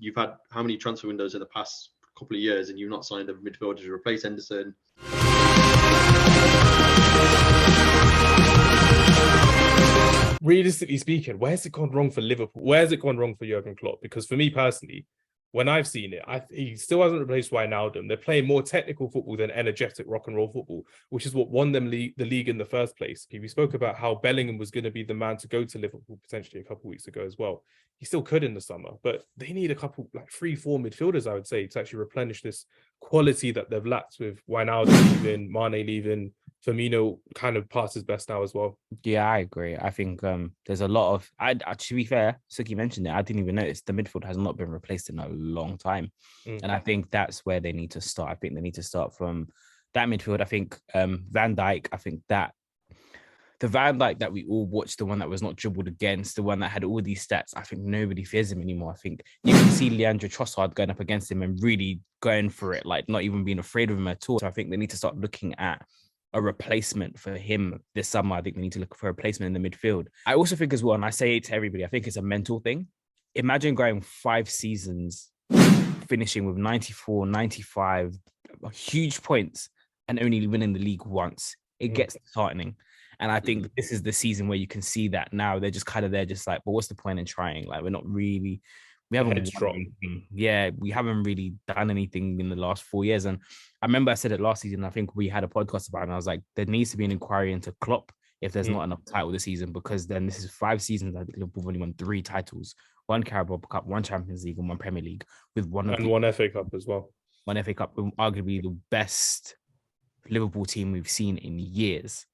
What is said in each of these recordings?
you've had how many transfer windows in the past couple of years and you've not signed a midfielder to replace Henderson? Realistically speaking, where's it gone wrong for Liverpool? Where's it gone wrong for Jurgen Klopp? Because for me personally, when I've seen it, he still hasn't replaced Wijnaldum. They're playing more technical football than energetic rock and roll football, which is what won them the league in the first place. We spoke about how Bellingham was going to be the man to go to Liverpool potentially a couple of weeks ago as well. He still could in the summer, but they need a couple, like 3-4 midfielders, I would say, to actually replenish this quality that they've lacked with Wijnaldum leaving, Mane leaving. Firmino kind of past his best now as well. Yeah, I agree. I think there's a lot of. To be fair, Sukhi mentioned it. I didn't even notice the midfield has not been replaced in a long time, and I think that's where they need to start. I think they need to start from that midfield. I think Van Dijk. I think that the Van Dijk that we all watched, the one that was not dribbled against, the one that had all these stats. I think nobody fears him anymore. I think you can see Leandro Trossard going up against him and really going for it, like not even being afraid of him at all. So I think they need to start looking at a replacement for him this summer. I think they need to look for a replacement in the midfield. I also think as well, and I say it to everybody, I think it's a mental thing. Imagine going 5 seasons, finishing with 94, 95, huge points, and only winning the league once. It gets disheartening. And I think this is the season where you can see that now. They're just kind of there, just like, but what's the point in trying? Like, we're not really... We haven't won anything. Yeah, we haven't really done anything in the last 4 years. And I remember I said it last season. I think we had a podcast about it. And I was like, there needs to be an inquiry into Klopp if there's not enough title this season, because then this is 5 seasons. I think Liverpool have only won 3 titles: 1 Carabao Cup, 1 Champions League, and 1 Premier League, with one FA Cup as well. 1 FA Cup, arguably the best Liverpool team we've seen in years.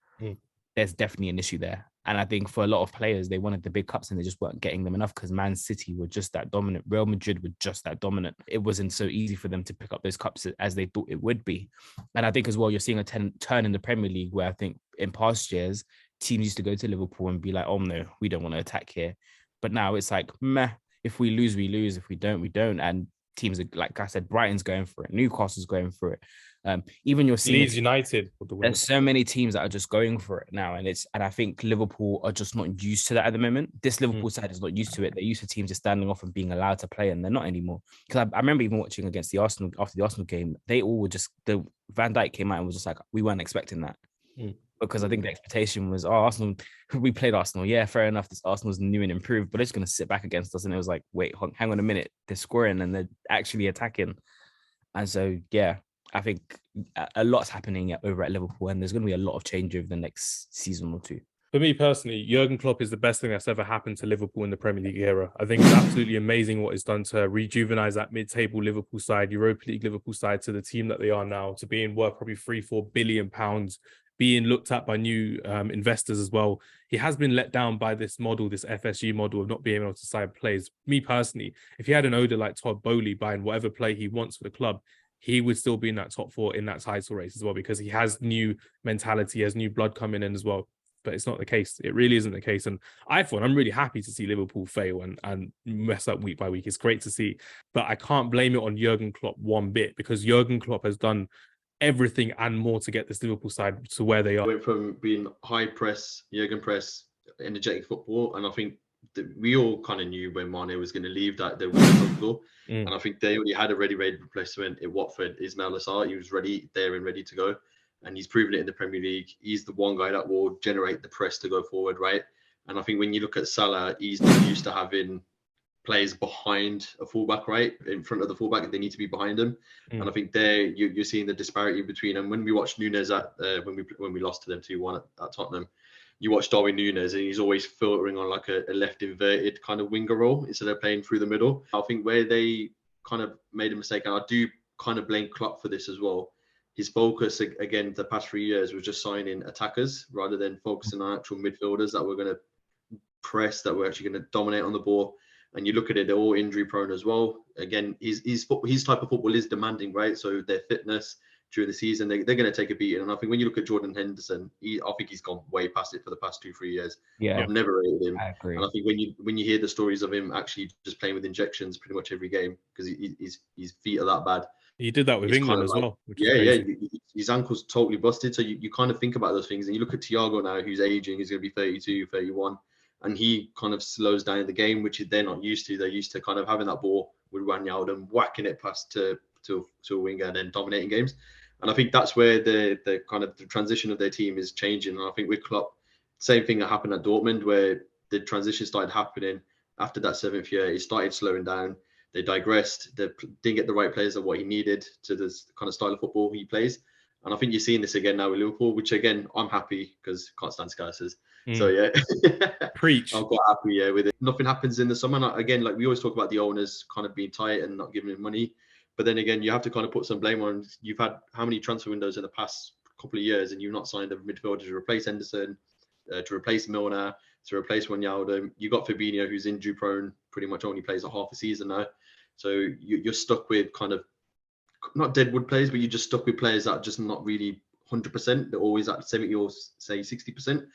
There's definitely an issue there. And I think for a lot of players, they wanted the big cups and they just weren't getting them enough because Man City were just that dominant. Real Madrid were just that dominant. It wasn't so easy for them to pick up those cups as they thought it would be. And I think as well, you're seeing a turn in the Premier League where I think in past years, teams used to go to Liverpool and be like, oh no, we don't want to attack here. But now it's like, meh, if we lose, we lose. If we don't, we don't. And teams are, like I said, Brighton's going for it. Newcastle's going for it. Even you're seeing Leeds United. There's so many teams that are just going for it now, and I think Liverpool are just not used to that at the moment. This Liverpool side is not used to it. They're used to teams just standing off and being allowed to play, and they're not anymore. Because I remember even watching against the Arsenal after the Arsenal game, they all were just Van Dijk came out and was just like, we weren't expecting that. Because I think the expectation was, Arsenal, we played Arsenal. Yeah, fair enough. This Arsenal's new and improved, but it's going to sit back against us. And it was like, wait, hang on a minute. They're scoring and they're actually attacking. And so, yeah, I think a lot's happening over at Liverpool, and there's going to be a lot of change over the next season or two. For me personally, Jurgen Klopp is the best thing that's ever happened to Liverpool in the Premier League era. I think it's absolutely amazing what he's done to rejuvenise that mid-table Liverpool side, Europa League Liverpool side, to the team that they are now, to being worth probably £3-4 billion, being looked at by new investors as well. He has been let down by this model, this FSG model of not being able to sign players. Me personally, if he had an owner like Todd Bowley buying whatever play he wants for the club, he would still be in that top 4 in that title race as well, because he has new mentality, has new blood coming in as well. But it's not the case. It really isn't the case. And I'm really happy to see Liverpool fail and mess up week by week. It's great to see. But I can't blame it on Jurgen Klopp one bit, because Jurgen Klopp has done everything and more to get this Liverpool side to where they are. Went from being high press, Jurgen press, energetic football, and I think that we all kind of knew when Mane was going to leave that they were struggle. And I think they already had a ready-made replacement in Watford, Ismail Assar. He was ready there and ready to go, and he's proven it in the Premier League. He's the one guy that will generate the press to go forward, right? And I think when you look at Salah, he's not used to having players behind a fullback, right? In front of the fullback, they need to be behind him. And I think there you're seeing the disparity between them. When we watched Nunes when we lost to them 2-1 at Tottenham, you watch Darwin Nunes and he's always filtering on like a left inverted kind of winger role instead of playing through the middle. I think where they kind of made a mistake, and I do kind of blame Klopp for this as well, his focus again the past 3 years was just signing attackers rather than focusing on actual midfielders that were going to press, that were actually going to dominate on the ball. And you look at it, they're all injury prone as well. Again, his type of football is demanding, right? So their fitness during the season, they're going to take a beating. And I think when you look at Jordan Henderson, I think he's gone way past it for the past 2-3 years. Yeah, I've never rated him. I agree. And I think when you hear the stories of him actually just playing with injections pretty much every game because his feet are that bad. He did that with England as well. Yeah. His ankle's totally busted. So you kind of think about those things. And you look at Thiago now, who's aging. He's going to be 32, 31. And he kind of slows down the game, which they're not used to. They're used to kind of having that ball, with Wijnaldum whacking it past to a winger and then dominating games. And I think that's where the kind of the transition of their team is changing. And I think with Klopp, same thing that happened at Dortmund, where the transition started happening after that 7th year. He started slowing down. They digressed. They didn't get the right players of what he needed to this kind of style of football he plays. And I think you're seeing this again now with Liverpool, which again, I'm happy because can't stand Scousers. So yeah, Preach. I'm quite happy with it. Nothing happens in the summer. And again, like we always talk about the owners kind of being tight and not giving him money. But then again, you have to kind of put some blame on. You've had how many transfer windows in the past couple of years, and you've not signed a midfielder to replace Henderson, to replace Milner, to replace Wijnaldum. You got Fabinho, who's injury prone, pretty much only plays a half a season now. So you're stuck with kind of not deadwood players, but you're just stuck with players that are just not really 100%. They're always at 70 or say 60%.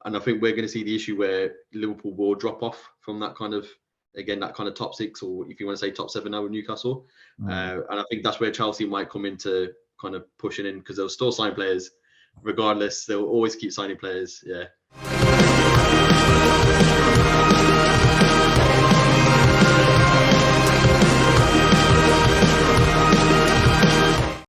And I think we're going to see the issue where Liverpool will drop off from that kind of, again, that kind of top 6, or if you want to say top 7 now with Newcastle. And I think that's where Chelsea might come into kind of pushing in, because they'll still sign players regardless. They'll always keep signing players. Yeah.